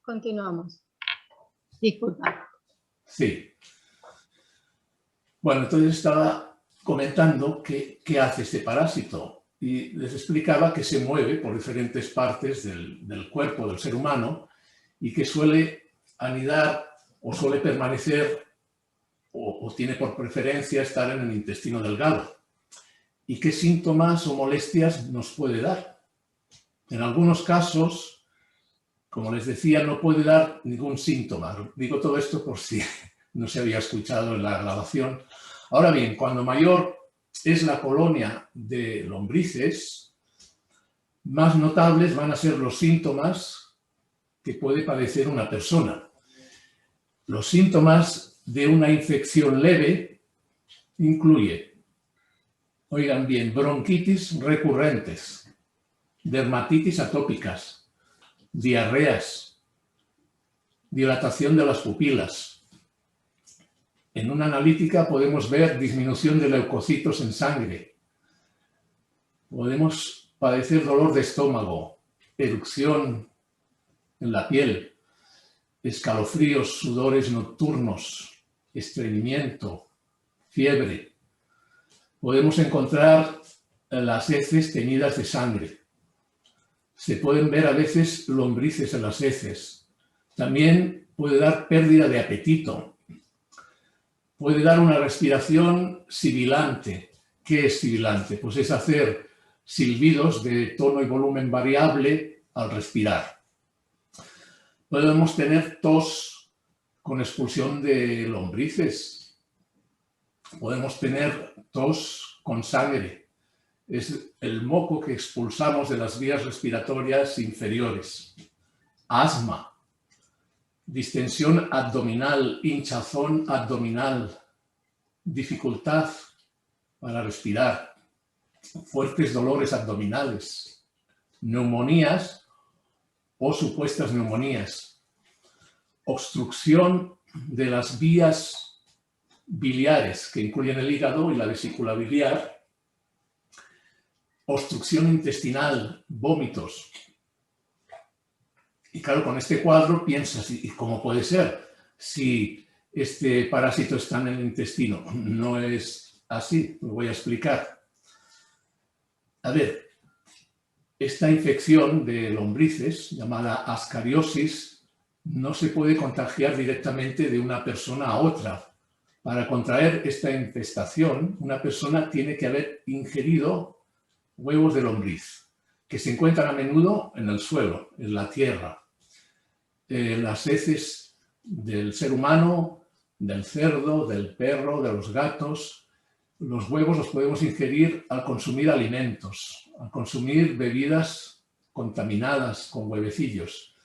Continuamos. Disculpa. Sí. Bueno, entonces estaba comentando qué hace este parásito y les explicaba que se mueve por diferentes partes del cuerpo del ser humano y que suele anidar o suele permanecer o tiene por preferencia estar en el intestino delgado. ¿Y qué síntomas o molestias nos puede dar? En algunos casos, como les decía, no puede dar ningún síntoma. Digo todo esto por si no se había escuchado en la grabación. Ahora bien, cuando mayor es la colonia de lombrices, más notables van a ser los síntomas que puede padecer una persona. Los síntomas de una infección leve incluye, oigan bien, bronquitis recurrentes, dermatitis atópicas, diarreas, dilatación de las pupilas. En una analítica podemos ver disminución de leucocitos en sangre. Podemos padecer dolor de estómago, erupción en la piel, escalofríos, sudores nocturnos, estreñimiento, fiebre. Podemos encontrar las heces teñidas de sangre. Se pueden ver a veces lombrices en las heces. También puede dar pérdida de apetito. Puede dar una respiración sibilante. ¿Qué es sibilante? Pues es hacer silbidos de tono y volumen variable al respirar. Podemos tener tos con expulsión de lombrices. Podemos tener tos con sangre. Es el moco que expulsamos de las vías respiratorias inferiores. Asma, distensión abdominal, hinchazón abdominal, dificultad para respirar, fuertes dolores abdominales, neumonías o supuestas neumonías, obstrucción de las vías biliares que incluyen el hígado y la vesícula biliar, obstrucción intestinal, vómitos. Y claro, con este cuadro piensas, ¿y cómo puede ser si este parásito está en el intestino? No es así, lo voy a explicar. A ver, esta infección de lombrices, llamada ascariosis, no se puede contagiar directamente de una persona a otra. Para contraer esta infestación, una persona tiene que haber ingerido huevos de lombriz, que se encuentran a menudo en el suelo, en la tierra. Las heces del ser humano, del cerdo, del perro, de los gatos. Los huevos los podemos ingerir al consumir alimentos, al consumir bebidas contaminadas con huevecillos.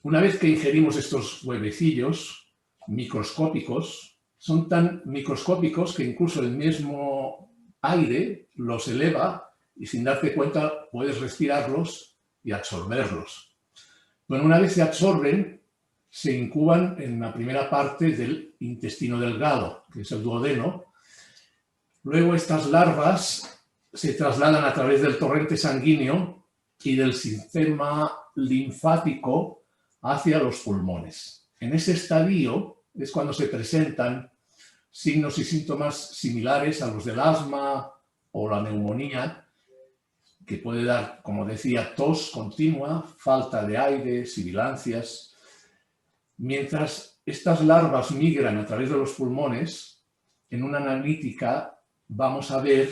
Una vez que ingerimos estos huevecillos microscópicos, son tan microscópicos que incluso el mismo aire los eleva y sin darte cuenta puedes respirarlos y absorberlos. Bueno, una vez se absorben, se incuban en la primera parte del intestino delgado, que es el duodeno. Luego estas larvas se trasladan a través del torrente sanguíneo y del sistema linfático hacia los pulmones. En ese estadio es cuando se presentan signos y síntomas similares a los del asma o la neumonía, que puede dar, como decía, tos continua, falta de aire, sibilancias. Mientras estas larvas migran a través de los pulmones, en una analítica vamos a ver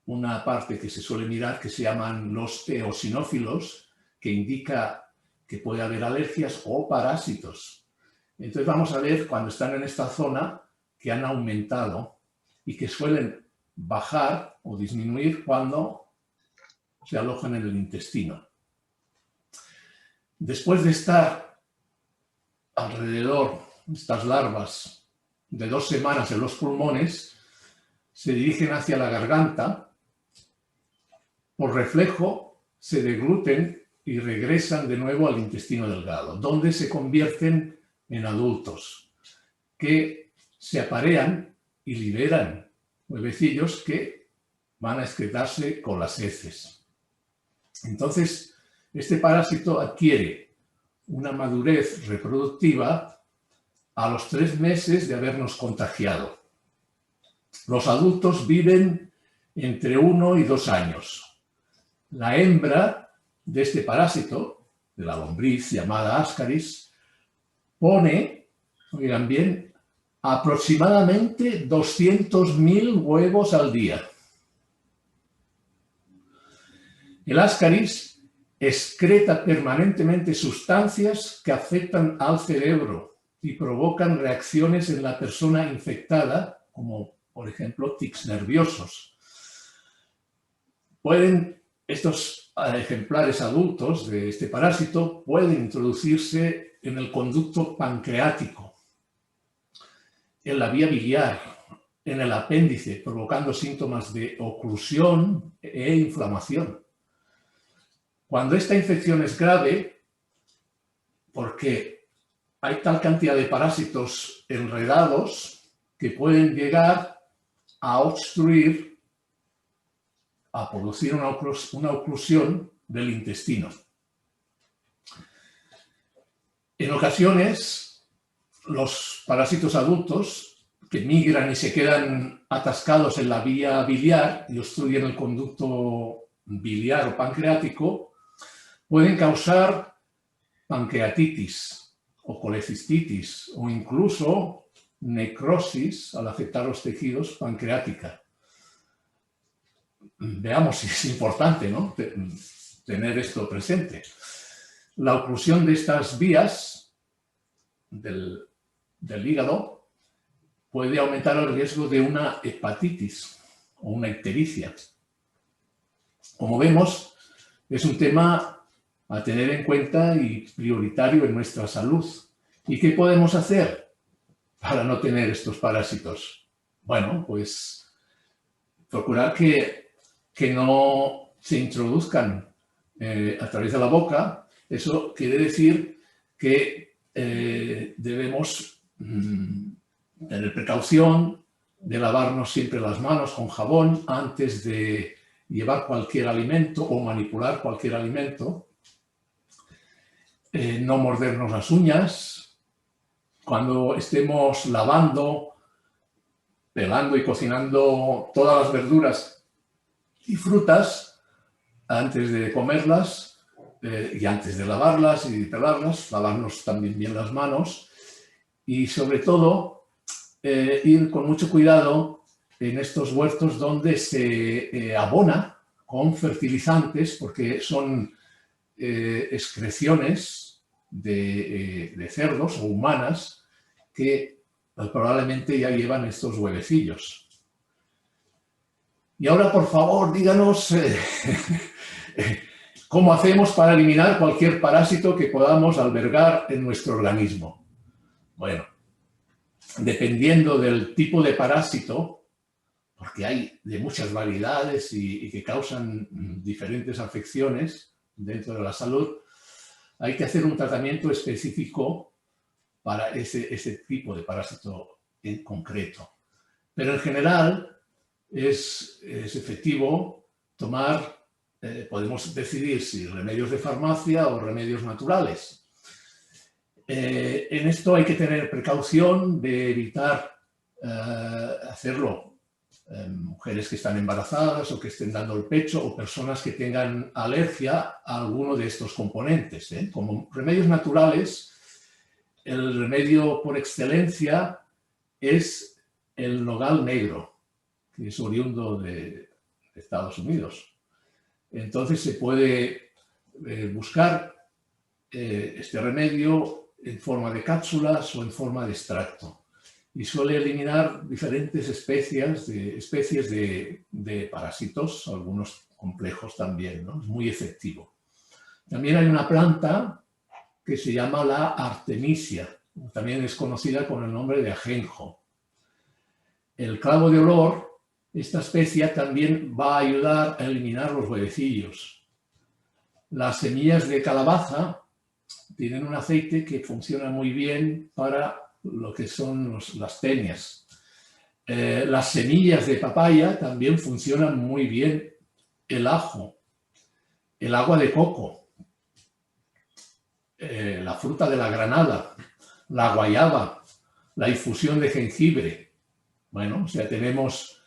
una parte que se suele mirar que se llaman los eosinófilos, que indica que puede haber alergias o parásitos. Entonces vamos a ver cuando están en esta zona que han aumentado y que suelen bajar o disminuir cuando se alojan en el intestino. Después de estar alrededor estas larvas de 2 semanas en los pulmones, se dirigen hacia la garganta, por reflejo se degluten y regresan de nuevo al intestino delgado, donde se convierten en adultos, que se aparean y liberan huevecillos que van a excretarse con las heces. Entonces, este parásito adquiere una madurez reproductiva a los 3 meses de habernos contagiado. Los adultos viven entre 1 y 2 años. La hembra de este parásito, de la lombriz llamada Ascaris, pone, oigan bien, aproximadamente 200.000 huevos al día. El Ascaris excreta permanentemente sustancias que afectan al cerebro y provocan reacciones en la persona infectada, como por ejemplo tics nerviosos. Estos ejemplares adultos de este parásito pueden introducirse en el conducto pancreático, en la vía biliar, en el apéndice, provocando síntomas de oclusión e inflamación. Cuando esta infección es grave, porque hay tal cantidad de parásitos enredados que pueden llegar a obstruir, a producir una oclusión del intestino. En ocasiones, los parásitos adultos que migran y se quedan atascados en la vía biliar y obstruyen el conducto biliar o pancreático, pueden causar pancreatitis o colecistitis o incluso necrosis al afectar los tejidos pancreática. Veamos si es importante, ¿no?, tener esto presente. La oclusión de estas vías del hígado puede aumentar el riesgo de una hepatitis o una ictericia. Como vemos, es un tema a tener en cuenta y prioritario en nuestra salud. ¿Y qué podemos hacer para no tener estos parásitos? Bueno, pues procurar que no se introduzcan a través de la boca. Eso quiere decir que debemos tener precaución de lavarnos siempre las manos con jabón antes de llevar cualquier alimento o manipular cualquier alimento. No mordernos las uñas. Cuando estemos lavando, pelando y cocinando todas las verduras y frutas, antes de comerlas y antes de lavarlas y pelarlas, lavarnos también bien las manos y sobre todo ir con mucho cuidado en estos huertos donde se abona con fertilizantes, porque son excreciones de cerdos o humanas que probablemente ya llevan estos huevecillos. Y ahora, por favor, díganos cómo hacemos para eliminar cualquier parásito que podamos albergar en nuestro organismo. Bueno, dependiendo del tipo de parásito, porque hay de muchas variedades y que causan diferentes afecciones dentro de la salud, hay que hacer un tratamiento específico para ese tipo de parásito en concreto. Pero en general es efectivo tomar, podemos decidir si remedios de farmacia o remedios naturales. En esto hay que tener precaución de evitar hacerlo mujeres que están embarazadas o que estén dando el pecho o personas que tengan alergia a alguno de estos componentes. Como remedios naturales, el remedio por excelencia es el nogal negro, que es oriundo de Estados Unidos. Entonces se puede buscar este remedio en forma de cápsulas o en forma de extracto. Y suele eliminar diferentes especies de parásitos, algunos complejos también, ¿no? Es muy efectivo. También hay una planta que se llama la artemisia, también es conocida con el nombre de ajenjo. El clavo de olor, esta especia también va a ayudar a eliminar los huevecillos. Las semillas de calabaza tienen un aceite que funciona muy bien para lo que son las tenias. Las semillas de papaya también funcionan muy bien. El ajo, el agua de coco. la fruta de la granada, la guayaba, la infusión de jengibre. Bueno, o sea, tenemos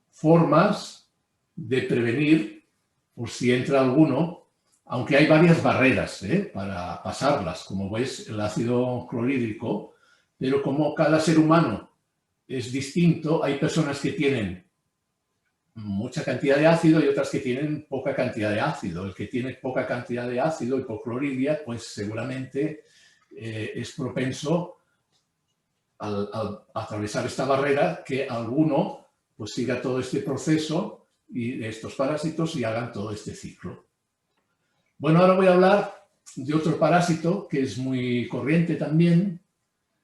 formas de prevenir por si entra alguno, aunque hay varias barreras para pasarlas, como ves, el ácido clorhídrico, pero como cada ser humano es distinto, hay personas que tienen mucha cantidad de ácido y otras que tienen poca cantidad de ácido. El que tiene poca cantidad de ácido, hipoclorhídrica, pues seguramente es propenso al atravesar esta barrera que alguno pues siga todo este proceso y de estos parásitos y hagan todo este ciclo. Bueno, ahora voy a hablar de otro parásito que es muy corriente también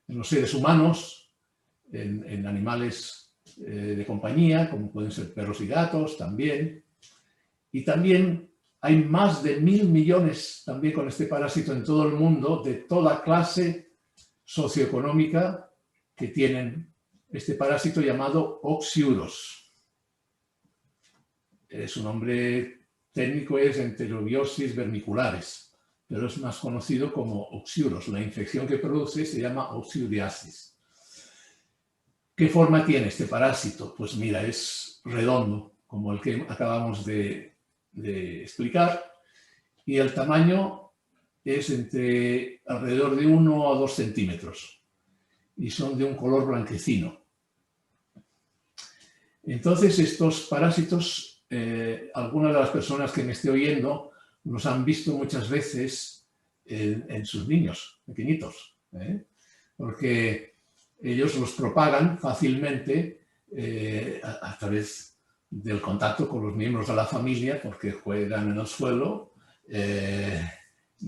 en los seres humanos, en animales de compañía, como pueden ser perros y gatos también. Y también hay más de 1.000 millones también con este parásito en todo el mundo, de toda clase socioeconómica, que tienen este parásito llamado Oxyuros. Su nombre técnico es Enterobiosis vermiculares, pero es más conocido como Oxyuros. La infección que produce se llama oxyuriasis. ¿Qué forma tiene este parásito? Pues mira, es redondo, como el que acabamos de explicar, y el tamaño es entre alrededor de 1 a 2 centímetros y son de un color blanquecino. Entonces, estos parásitos, algunas de las personas que me esté oyendo los han visto muchas veces en sus niños pequeñitos, porque ellos los propagan fácilmente a través del contacto con los miembros de la familia, porque juegan en el suelo,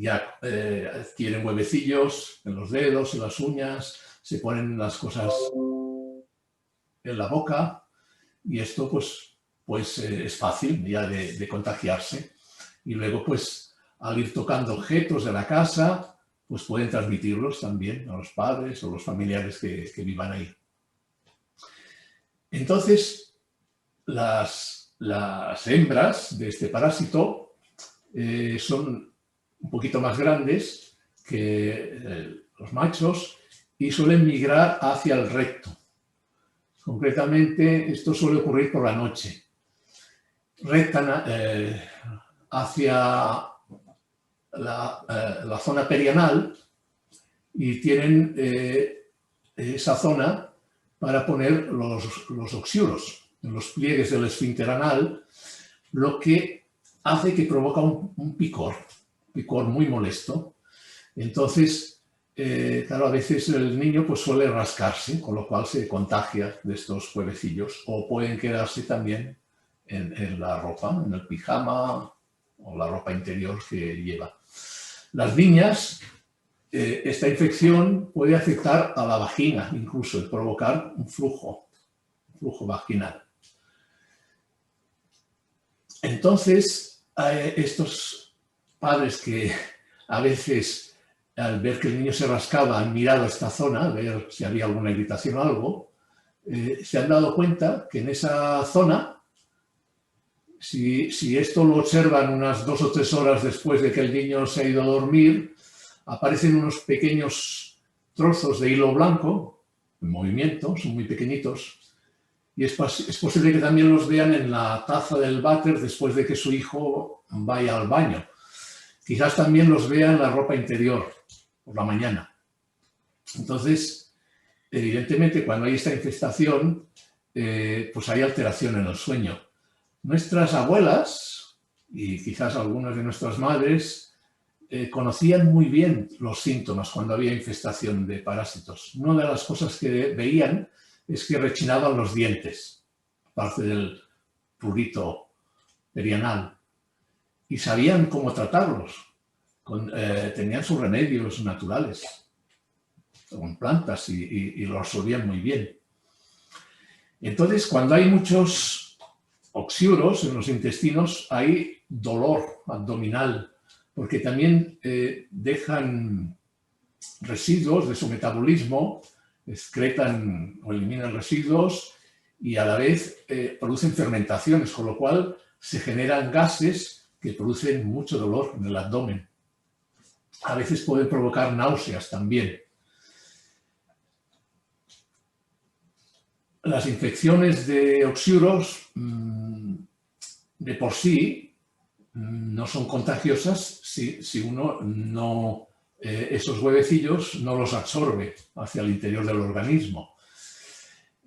adquieren huevecillos en los dedos, en las uñas, se ponen las cosas en la boca y esto pues es fácil ya de contagiarse. Y luego pues al ir tocando objetos de la casa, pues pueden transmitirlos también a los padres o los familiares que vivan ahí. Entonces, las hembras de este parásito son un poquito más grandes que los machos y suelen migrar hacia el recto. Concretamente, esto suele ocurrir por la noche. Rectan hacia la zona perianal y tienen esa zona para poner los oxyuros en los pliegues del esfínter anal, lo que hace que provoca un picor muy molesto. Entonces, claro, a veces el niño pues suele rascarse, con lo cual se contagia de estos huevecillos, o pueden quedarse también en la ropa, en el pijama o la ropa interior que lleva. Las niñas, esta infección puede afectar a la vagina, incluso, y provocar un flujo vaginal. Entonces, estos padres que a veces, al ver que el niño se rascaba, han mirado esta zona, a ver si había alguna irritación o algo, se han dado cuenta que en esa zona, si esto lo observan unas 2 o 3 horas después de que el niño se ha ido a dormir, aparecen unos pequeños trozos de hilo blanco en movimiento, son muy pequeñitos, y es posible que también los vean en la taza del váter después de que su hijo vaya al baño. Quizás también los vean en la ropa interior por la mañana. Entonces, evidentemente, cuando hay esta infestación, pues hay alteración en el sueño. Nuestras abuelas, y quizás algunas de nuestras madres, conocían muy bien los síntomas cuando había infestación de parásitos. Una de las cosas que veían es que rechinaban los dientes, parte del prurito perianal, y sabían cómo tratarlos. Tenían sus remedios naturales, con plantas, y lo resolvían muy bien. Entonces, cuando hay muchos oxyuros en los intestinos, hay dolor abdominal, porque también dejan residuos de su metabolismo, excretan o eliminan residuos y a la vez producen fermentaciones, con lo cual se generan gases que producen mucho dolor en el abdomen. a veces pueden provocar náuseas también. Las infecciones de oxiuros de por sí no son contagiosas si uno no, esos huevecillos no los absorbe hacia el interior del organismo.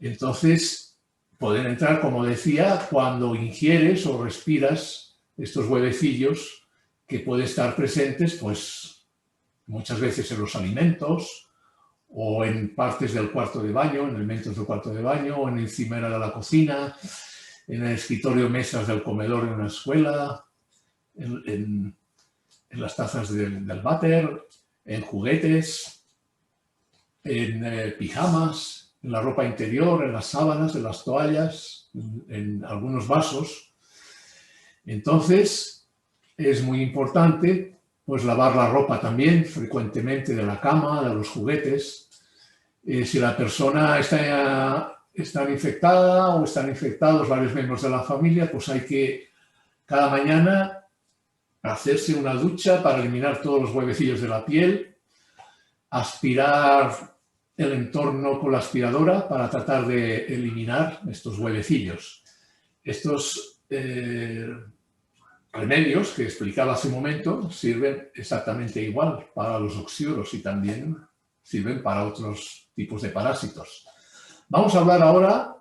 Entonces, pueden entrar, como decía, cuando ingieres o respiras estos huevecillos que pueden estar presentes, pues, muchas veces en los alimentos o en partes del cuarto de baño, en elementos del cuarto de baño, o en encimera de la cocina, en el escritorio, mesas del comedor en una escuela, en las tazas del váter, en juguetes, en pijamas, en la ropa interior, en las sábanas, en las toallas, en algunos vasos. Entonces, es muy importante pues lavar la ropa también frecuentemente de la cama, de los juguetes. Si la persona está infectada o están infectados varios miembros de la familia, pues hay que cada mañana hacerse una ducha para eliminar todos los huevecillos de la piel, aspirar el entorno con la aspiradora para tratar de eliminar estos huevecillos. Estos remedios que explicaba hace un momento sirven exactamente igual para los oxiuros y también sirven para otros tipos de parásitos. Vamos a hablar ahora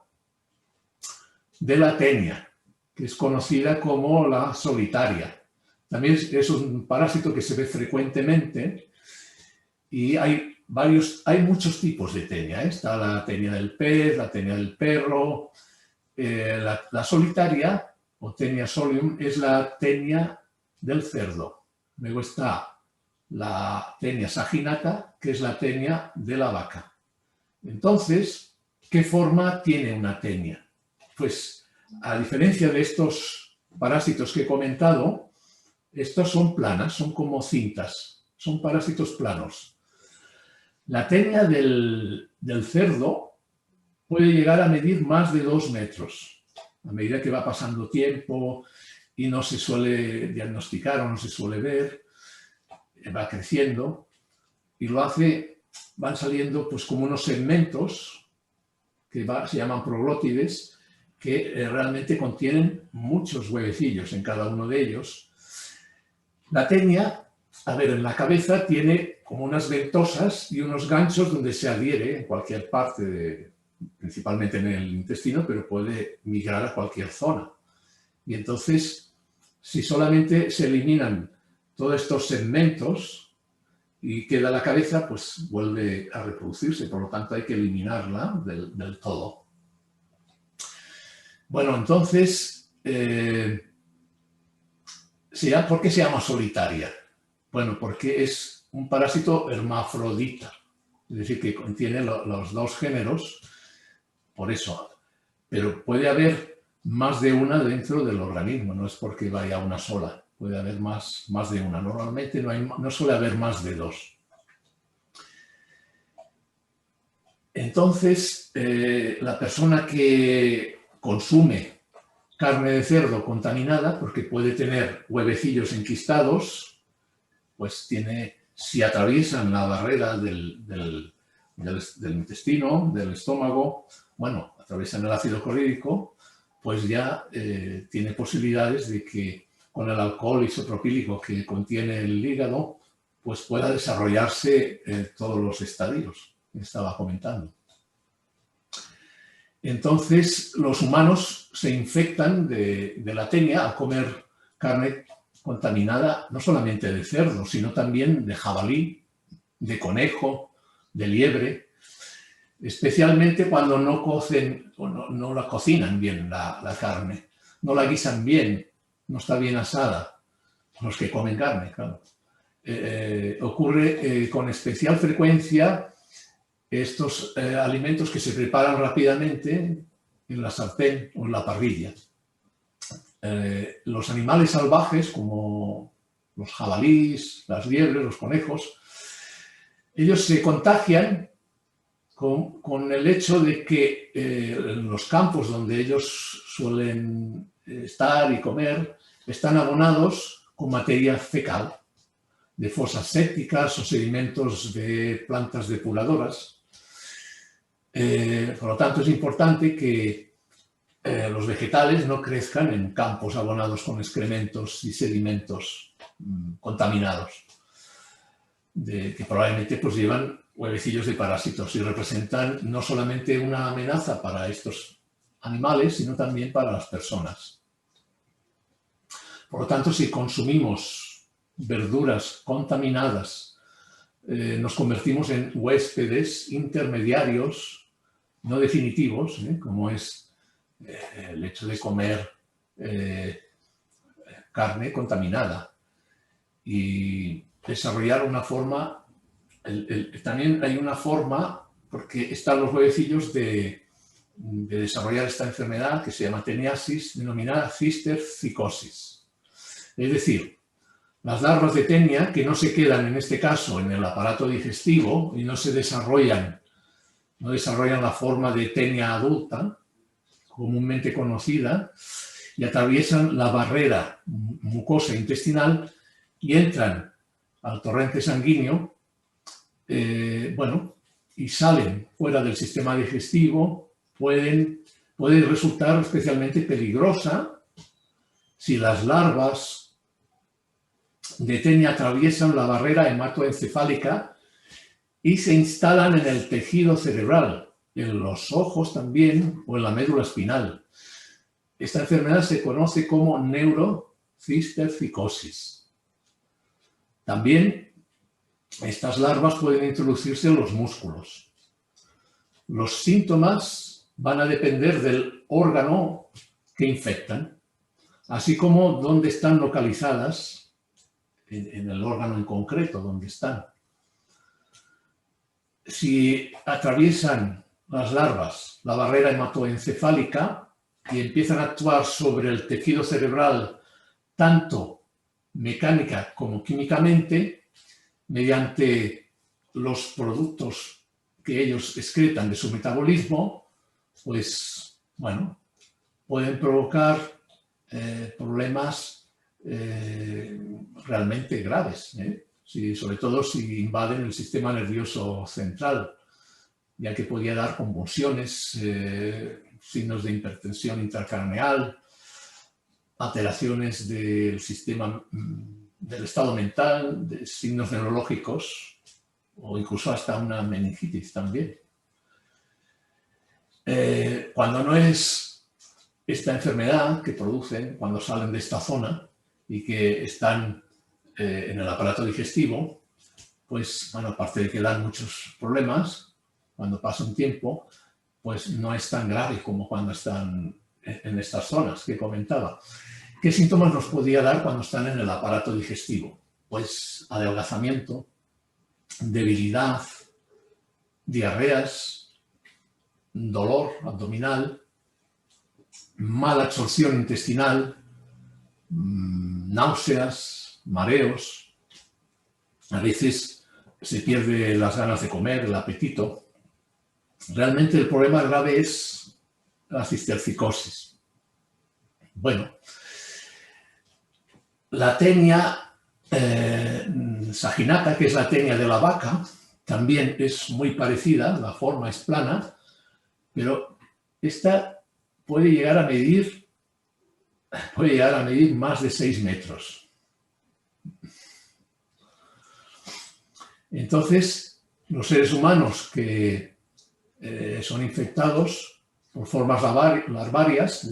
de la tenia, que es conocida como la solitaria. También es un parásito que se ve frecuentemente y hay muchos tipos de tenia. Está la tenia del pez, la tenia del perro. La solitaria o tenia solium es la tenia del cerdo. Luego está la tenia saginata, que es la tenia de la vaca. Entonces, ¿qué forma tiene una tenia? Pues, a diferencia de estos parásitos que he comentado, estos son planas, son como cintas, son parásitos planos. La tenia del cerdo puede llegar a medir más de 2 metros. A medida que va pasando tiempo y no se suele diagnosticar o no se suele ver, va creciendo y van saliendo pues como unos segmentos que se llaman proglótides, que realmente contienen muchos huevecillos en cada uno de ellos. La tenia, en la cabeza tiene como unas ventosas y unos ganchos donde se adhiere en cualquier parte, principalmente en el intestino, pero puede migrar a cualquier zona. Y entonces, si solamente se eliminan todos estos segmentos y queda la cabeza, pues vuelve a reproducirse. Por lo tanto, hay que eliminarla del todo. Bueno, entonces, ¿por qué se llama solitaria? Bueno, porque es un parásito hermafrodita, es decir, que contiene los dos géneros, por eso. Pero puede haber más de una dentro del organismo, no es porque vaya una sola, puede haber más de una. Normalmente no suele haber más de 2. Entonces, la persona que consume carne de cerdo contaminada, porque puede tener huevecillos enquistados, pues si atraviesan la barrera del intestino, del estómago, bueno, atraviesan el ácido clorhídrico, pues ya tiene posibilidades de que con el alcohol isopropílico que contiene el hígado, pues pueda desarrollarse todos los estadios que estaba comentando. Entonces, los humanos se infectan de la tenia al comer carne contaminada, no solamente de cerdo, sino también de jabalí, de conejo, de liebre, especialmente cuando no cocen o no la cocinan bien la carne, no la guisan bien, no está bien asada, los que comen carne, claro. Ocurre con especial frecuencia estos alimentos que se preparan rápidamente en la sartén o en la parrilla. Los animales salvajes, como los jabalíes, las liebres, los conejos, ellos se contagian con el hecho de que en los campos donde ellos suelen estar y comer, están abonados con materia fecal. de fosas sépticas o sedimentos de plantas depuradoras. Por lo tanto, es importante que los vegetales no crezcan en campos abonados con excrementos y sedimentos contaminados, que probablemente pues, llevan huevecillos de parásitos y representan no solamente una amenaza para estos animales, sino también para las personas. Por lo tanto, si consumimos verduras contaminadas, nos convertimos en huéspedes intermediarios, no definitivos, como es el hecho de comer carne contaminada y desarrollar una forma. También hay una forma, porque están los huevecillos de desarrollar esta enfermedad que se llama teniasis, denominada cistercicosis. Es decir, las larvas de tenia, que no se quedan en este caso en el aparato digestivo y no desarrollan la forma de tenia adulta, comúnmente conocida, y atraviesan la barrera mucosa intestinal y entran al torrente sanguíneo, y salen fuera del sistema digestivo. Puede resultar especialmente peligrosa si las larvas de tenia atraviesan la barrera hematoencefálica y se instalan en el tejido cerebral, en los ojos también o en la médula espinal. Esta enfermedad se conoce como neurocistercicosis. También estas larvas pueden introducirse en los músculos. Los síntomas van a depender del órgano que infectan, así como dónde están localizadas, en el órgano en concreto, donde están. Si atraviesan las larvas la barrera hematoencefálica y empiezan a actuar sobre el tejido cerebral, tanto mecánica como químicamente, mediante los productos que ellos excretan de su metabolismo, pues, bueno, pueden provocar problemas realmente graves, sobre todo si invaden el sistema nervioso central, ya que podría dar convulsiones, signos de hipertensión intracraneal, alteraciones del sistema del estado mental, de signos neurológicos o incluso hasta una meningitis también. Cuando no es esta enfermedad que producen cuando salen de esta zona y que están en el aparato digestivo, pues, bueno, aparte de que dan muchos problemas, cuando pasa un tiempo, pues no es tan grave como cuando están en estas zonas que comentaba. ¿Qué síntomas nos podría dar cuando están en el aparato digestivo? Pues adelgazamiento, debilidad, diarreas, dolor abdominal, mala absorción intestinal, náuseas, mareos. A veces se pierde las ganas de comer, el apetito. Realmente el problema grave es la cistercicosis. Bueno, la tenia saginata, que es la tenia de la vaca, también es muy parecida, la forma es plana, pero esta puede llegar a medir más de 6 metros. Entonces, los seres humanos que son infectados por formas larvarias,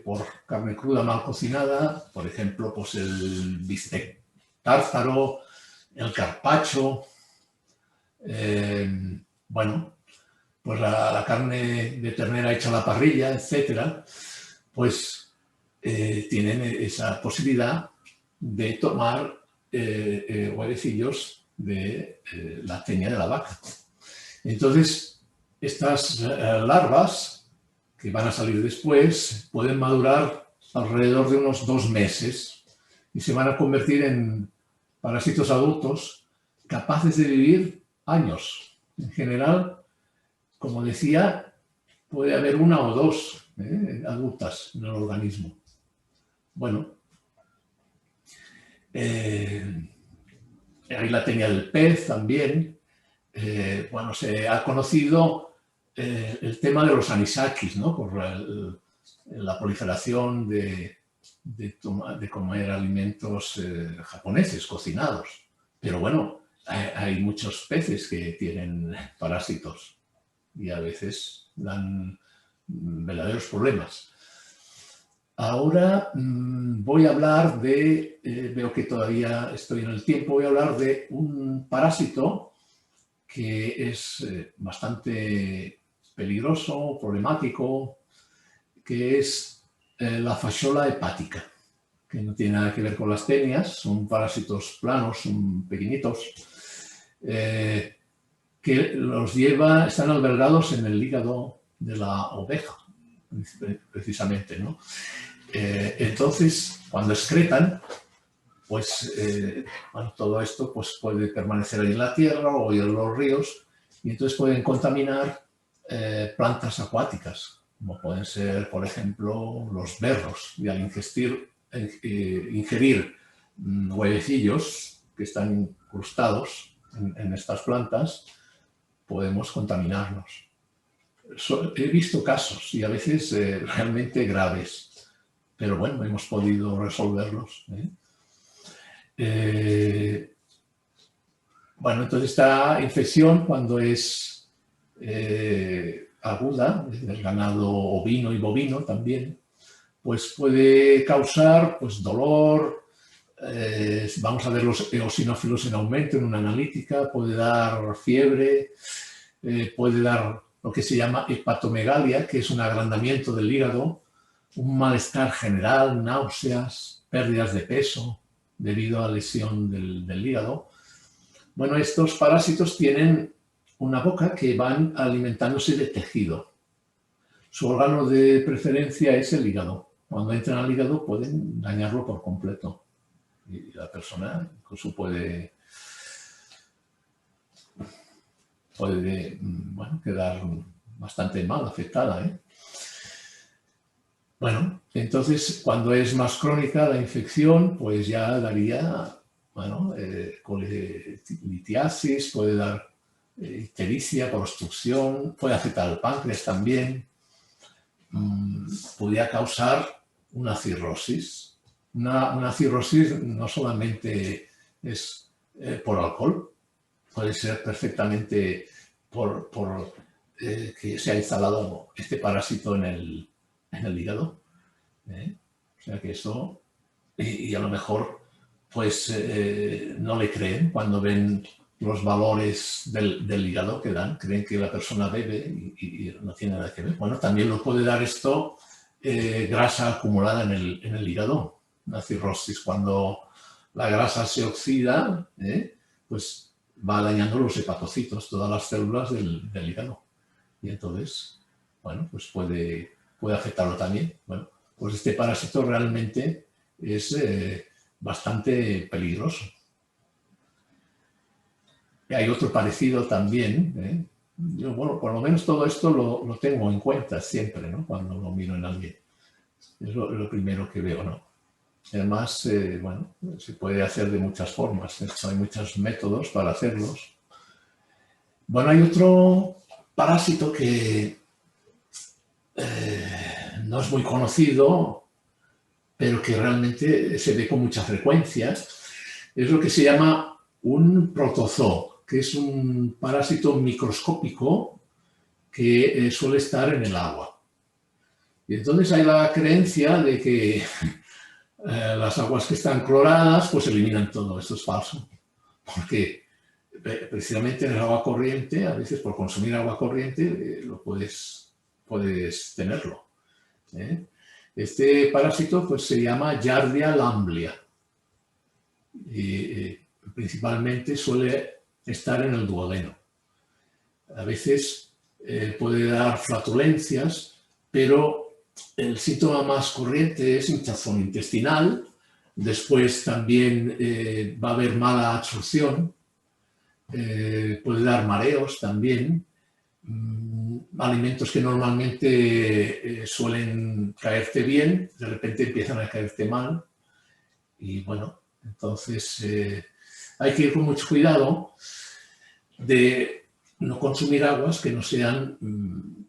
por carne cruda mal cocinada, por ejemplo, pues el bistec tártaro, el carpaccio, bueno, pues la carne de ternera hecha a la parrilla, etcétera, pues tienen esa posibilidad de tomar huevecillos de la tenia de la vaca. Entonces, estas larvas que van a salir después pueden madurar alrededor de unos 2 meses y se van a convertir en parásitos adultos capaces de vivir años. En general, como decía, puede haber 1 o 2 adultas en el organismo. Bueno, Ahí la tenía del pez también. Bueno, se ha conocido el tema de los anisakis, ¿no? Por la proliferación de comer alimentos japoneses, cocinados. Pero bueno, hay muchos peces que tienen parásitos y a veces dan verdaderos problemas. Ahora voy a hablar de, veo que todavía estoy en el tiempo, voy a hablar de un parásito que es bastante peligroso, problemático, que es la fasciola hepática, que no tiene nada que ver con las tenias, son parásitos planos, son pequeñitos, que los están albergados en el hígado de la oveja, precisamente, ¿no? Entonces, cuando excretan, pues bueno, todo esto pues, puede permanecer ahí en la tierra o en los ríos y entonces pueden contaminar plantas acuáticas, como pueden ser, por ejemplo, los berros. Y al ingerir huevecillos que están incrustados en estas plantas, podemos contaminarnos. He visto casos y a veces realmente graves, pero bueno, hemos podido resolverlos. Bueno, entonces esta infección, cuando es aguda, del ganado ovino y bovino también, pues puede causar pues, dolor. Vamos a ver los eosinófilos en aumento en una analítica, puede dar fiebre, puede dar lo que se llama hepatomegalia, que es un agrandamiento del hígado, un malestar general, náuseas, pérdidas de peso debido a lesión del hígado. Bueno, estos parásitos tienen una boca que van alimentándose de tejido. Su órgano de preferencia es el hígado. Cuando entran al hígado pueden dañarlo por completo. Y la persona incluso puede bueno, quedar bastante mal, afectada. Bueno, entonces cuando es más crónica la infección, pues ya daría, bueno, colitiasis, puede dar ictericia por obstrucción, puede afectar al páncreas también, podría causar una cirrosis. Una cirrosis no solamente es por alcohol, puede ser perfectamente por que se ha instalado este parásito en el hígado. O sea que eso, y a lo mejor pues no le creen cuando ven los valores del hígado que dan, creen que la persona bebe y no tiene nada que ver. Bueno, también lo puede dar esto grasa acumulada en el hígado, una cirrosis. Cuando la grasa se oxida, pues va dañando los hepatocitos, todas las células del hígado. Y entonces, bueno, pues puede afectarlo también. Bueno, pues este parásito realmente es bastante peligroso. Y hay otro parecido también. Yo, bueno, por lo menos todo esto lo tengo en cuenta siempre, ¿no? Cuando lo miro en alguien. Es lo primero que veo, ¿no? Además, bueno, se puede hacer de muchas formas. Hay muchos métodos para hacerlos. Bueno, hay otro parásito que no es muy conocido, pero que realmente se ve con mucha frecuencia. Es lo que se llama un protozoo, que es un parásito microscópico que suele estar en el agua. Y entonces hay la creencia de que las aguas que están cloradas pues eliminan todo. Esto es falso, porque precisamente en el agua corriente, a veces por consumir agua corriente, puedes tenerlo. Este parásito pues, se llama Giardia lamblia. Principalmente suele estar en el duodeno. A veces puede dar flatulencias, pero el síntoma más corriente es hinchazón intestinal. Después también va a haber mala absorción. Puede dar mareos también. Alimentos que normalmente suelen caerte bien, de repente empiezan a caerte mal. Y bueno, entonces hay que ir con mucho cuidado de no consumir aguas que no sean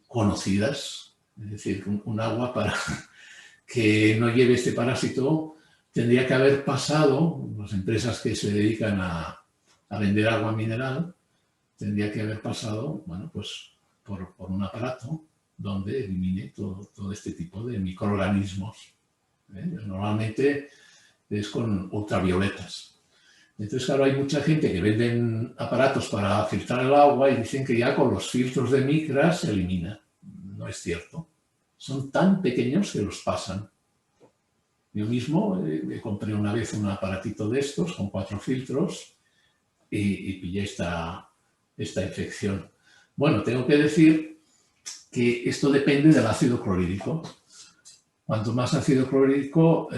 conocidas. Es decir, un agua para que no lleve este parásito tendría que haber pasado, las empresas que se dedican a vender agua mineral, tendría que haber pasado, bueno, pues por un aparato donde elimine todo este tipo de microorganismos. Normalmente es con ultravioletas. Entonces, claro, hay mucha gente que venden aparatos para filtrar el agua y dicen que ya con los filtros de micras se elimina. No es cierto. Son tan pequeños que los pasan. Yo mismo me compré una vez un aparatito de estos con 4 filtros y pillé esta infección. Bueno, tengo que decir que esto depende del ácido clorhídrico. Cuanto más ácido clorhídrico,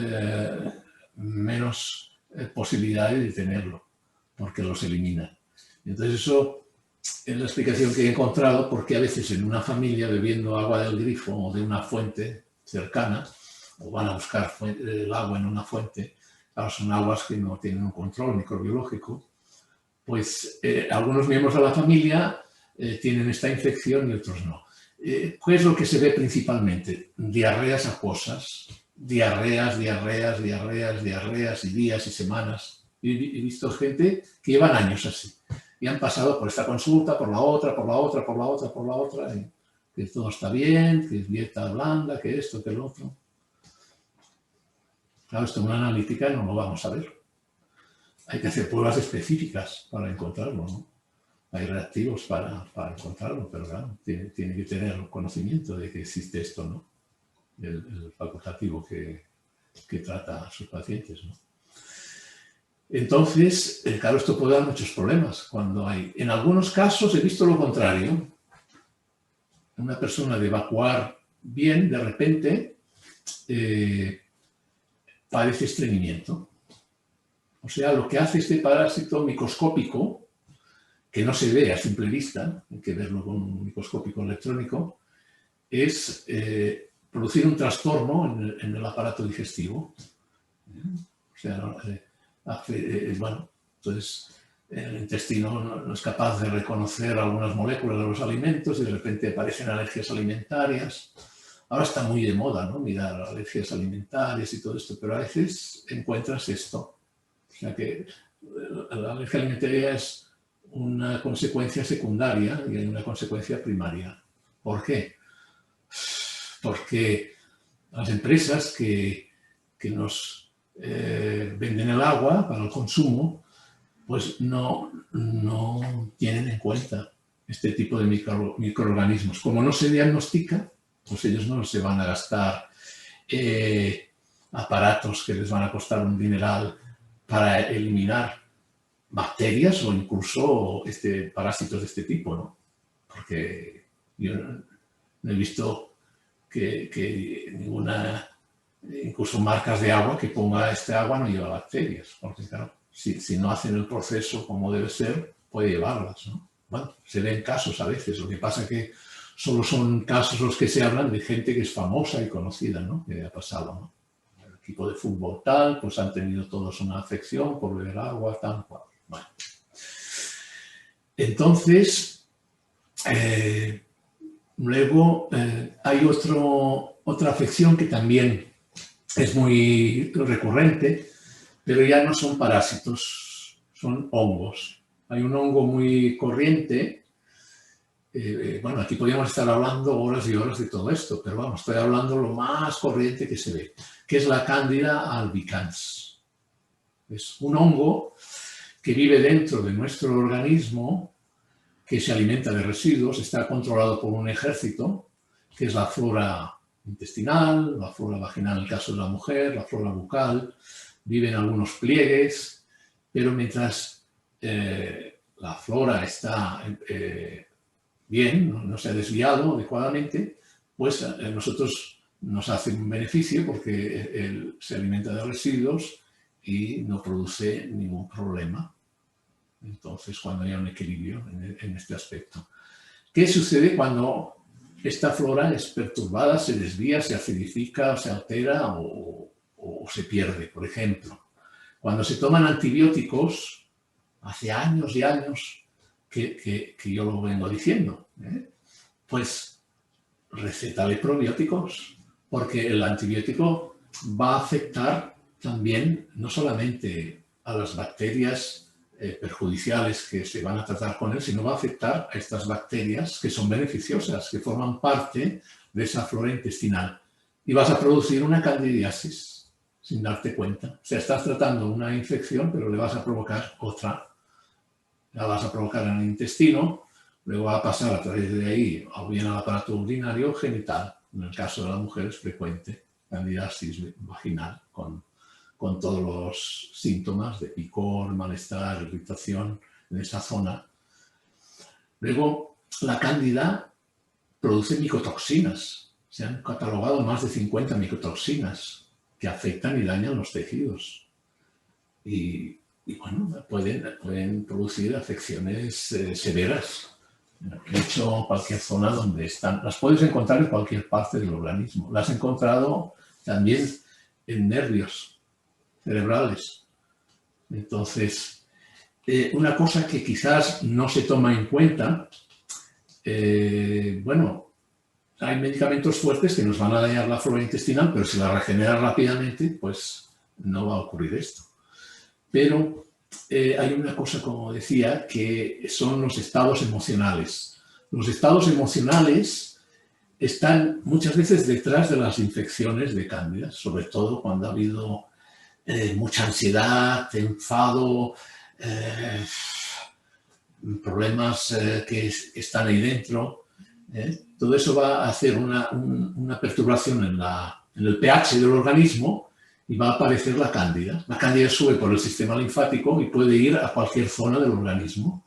menos posibilidades de tenerlo, porque los elimina. Entonces eso es la explicación que he encontrado, porque a veces en una familia bebiendo agua del grifo o de una fuente cercana, o van a buscar el agua en una fuente, claro, son aguas que no tienen un control microbiológico, pues algunos miembros de la familia tienen esta infección y otros no. ¿Qué es lo que se ve principalmente? Diarreas acuosas, diarreas y días y semanas. He visto gente que llevan años así y han pasado por esta consulta, por la otra, y que todo está bien, que es dieta blanda, que esto, que lo otro. Claro, esto en una analítica no lo vamos a ver. Hay que hacer pruebas específicas para encontrarlo, ¿no? Hay reactivos para encontrarlo, pero claro, tiene que tener conocimiento de que existe esto, ¿no? El facultativo que trata a sus pacientes, ¿no? Entonces, claro, esto puede dar muchos problemas cuando hay. En algunos casos he visto lo contrario. Una persona de evacuar bien, de repente, padece estreñimiento. O sea, lo que hace este parásito microscópico, que no se ve a simple vista, hay que verlo con un microscópico electrónico, es producir un trastorno en el aparato digestivo. O sea, bueno, entonces el intestino no es capaz de reconocer algunas moléculas de los alimentos y de repente aparecen alergias alimentarias. Ahora está muy de moda, ¿no? Mirar alergias alimentarias y todo esto, pero a veces encuentras esto. O sea que la alergia alimentaria es una consecuencia secundaria y hay una consecuencia primaria. ¿Por qué? Porque las empresas que nos venden el agua para el consumo, pues no tienen en cuenta este tipo de microorganismos. Como no se diagnostica, pues ellos no se van a gastar aparatos que les van a costar un dineral para eliminar bacterias o incluso parásitos de este tipo, ¿no? Porque yo no he visto que ninguna, incluso marcas de agua que ponga este agua no lleva bacterias, porque claro, si no hacen el proceso como debe ser, puede llevarlas, ¿no? Bueno, se ven casos a veces, lo que pasa que solo son casos los que se hablan de gente que es famosa y conocida, ¿no? Que ha pasado, ¿no? El equipo de fútbol tal, pues han tenido todos una afección por beber agua, tal cual. Bueno. Entonces, luego hay otra afección que también es muy recurrente, pero ya no son parásitos, son hongos. Hay un hongo muy corriente. Bueno, aquí podríamos estar hablando horas y horas de todo esto, pero vamos, estoy hablando lo más corriente que se ve, que es la Cándida albicans. Es un hongo que vive dentro de nuestro organismo, que se alimenta de residuos, está controlado por un ejército, que es la flora intestinal, la flora vaginal en el caso de la mujer, la flora bucal, vive en algunos pliegues, pero mientras la flora está bien, no se ha desviado adecuadamente, pues nosotros nos hace un beneficio porque él se alimenta de residuos y no produce ningún problema. Entonces, cuando hay un equilibrio en este aspecto. ¿Qué sucede cuando esta flora es perturbada, se desvía, se acidifica, se altera o se pierde? Por ejemplo, cuando se toman antibióticos hace años y años que yo lo vengo diciendo, pues recétale probióticos, porque el antibiótico va a afectar también no solamente a las bacterias perjudiciales que se van a tratar con él, sino va a afectar a estas bacterias que son beneficiosas, que forman parte de esa flora intestinal. Y vas a producir una candidiasis sin darte cuenta. O sea, estás tratando una infección, pero le vas a provocar otra. La vas a provocar en el intestino, luego va a pasar a través de ahí o bien al aparato urinario o genital. En el caso de la mujer es frecuente, candidiasis vaginal, con todos los síntomas de picor, malestar, irritación en esa zona. Luego, la cándida produce micotoxinas. Se han catalogado más de 50 micotoxinas que afectan y dañan los tejidos. Y bueno, pueden producir afecciones severas. De hecho, cualquier zona donde están, las puedes encontrar en cualquier parte del organismo. Las he encontrado también en nervios cerebrales. Entonces, una cosa que quizás no se toma en cuenta, bueno, hay medicamentos fuertes que nos van a dañar la flora intestinal, pero si la regenera rápidamente, pues no va a ocurrir esto. Pero hay una cosa, como decía, que son los estados emocionales. Los estados emocionales están muchas veces detrás de las infecciones de cándida, sobre todo cuando ha habido mucha ansiedad, enfado, problemas que están ahí dentro. Todo eso va a hacer una perturbación en el pH del organismo y va a aparecer la cándida. La cándida sube por el sistema linfático y puede ir a cualquier zona del organismo.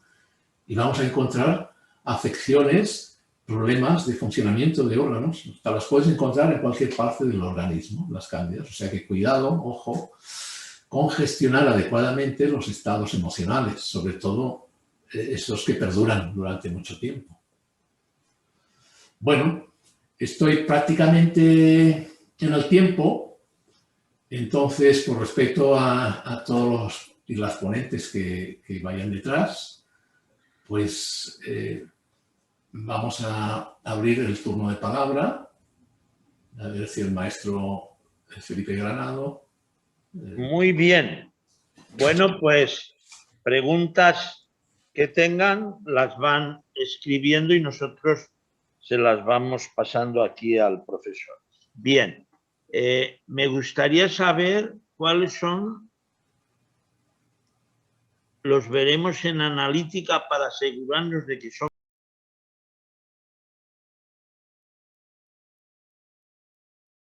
Y vamos a encontrar afecciones, problemas de funcionamiento de órganos. Las puedes encontrar en cualquier parte del organismo, las cándidas. O sea que cuidado, ojo, con gestionar adecuadamente los estados emocionales, sobre todo esos que perduran durante mucho tiempo. Bueno, estoy prácticamente en el tiempo. Entonces, con respecto a todos las ponentes que vayan detrás, pues vamos a abrir el turno de palabra. A ver si el maestro Felipe Granado. Muy bien. Bueno, pues preguntas que tengan las van escribiendo y nosotros se las vamos pasando aquí al profesor. Bien. Me gustaría saber cuáles son los veremos en analítica para asegurarnos de que son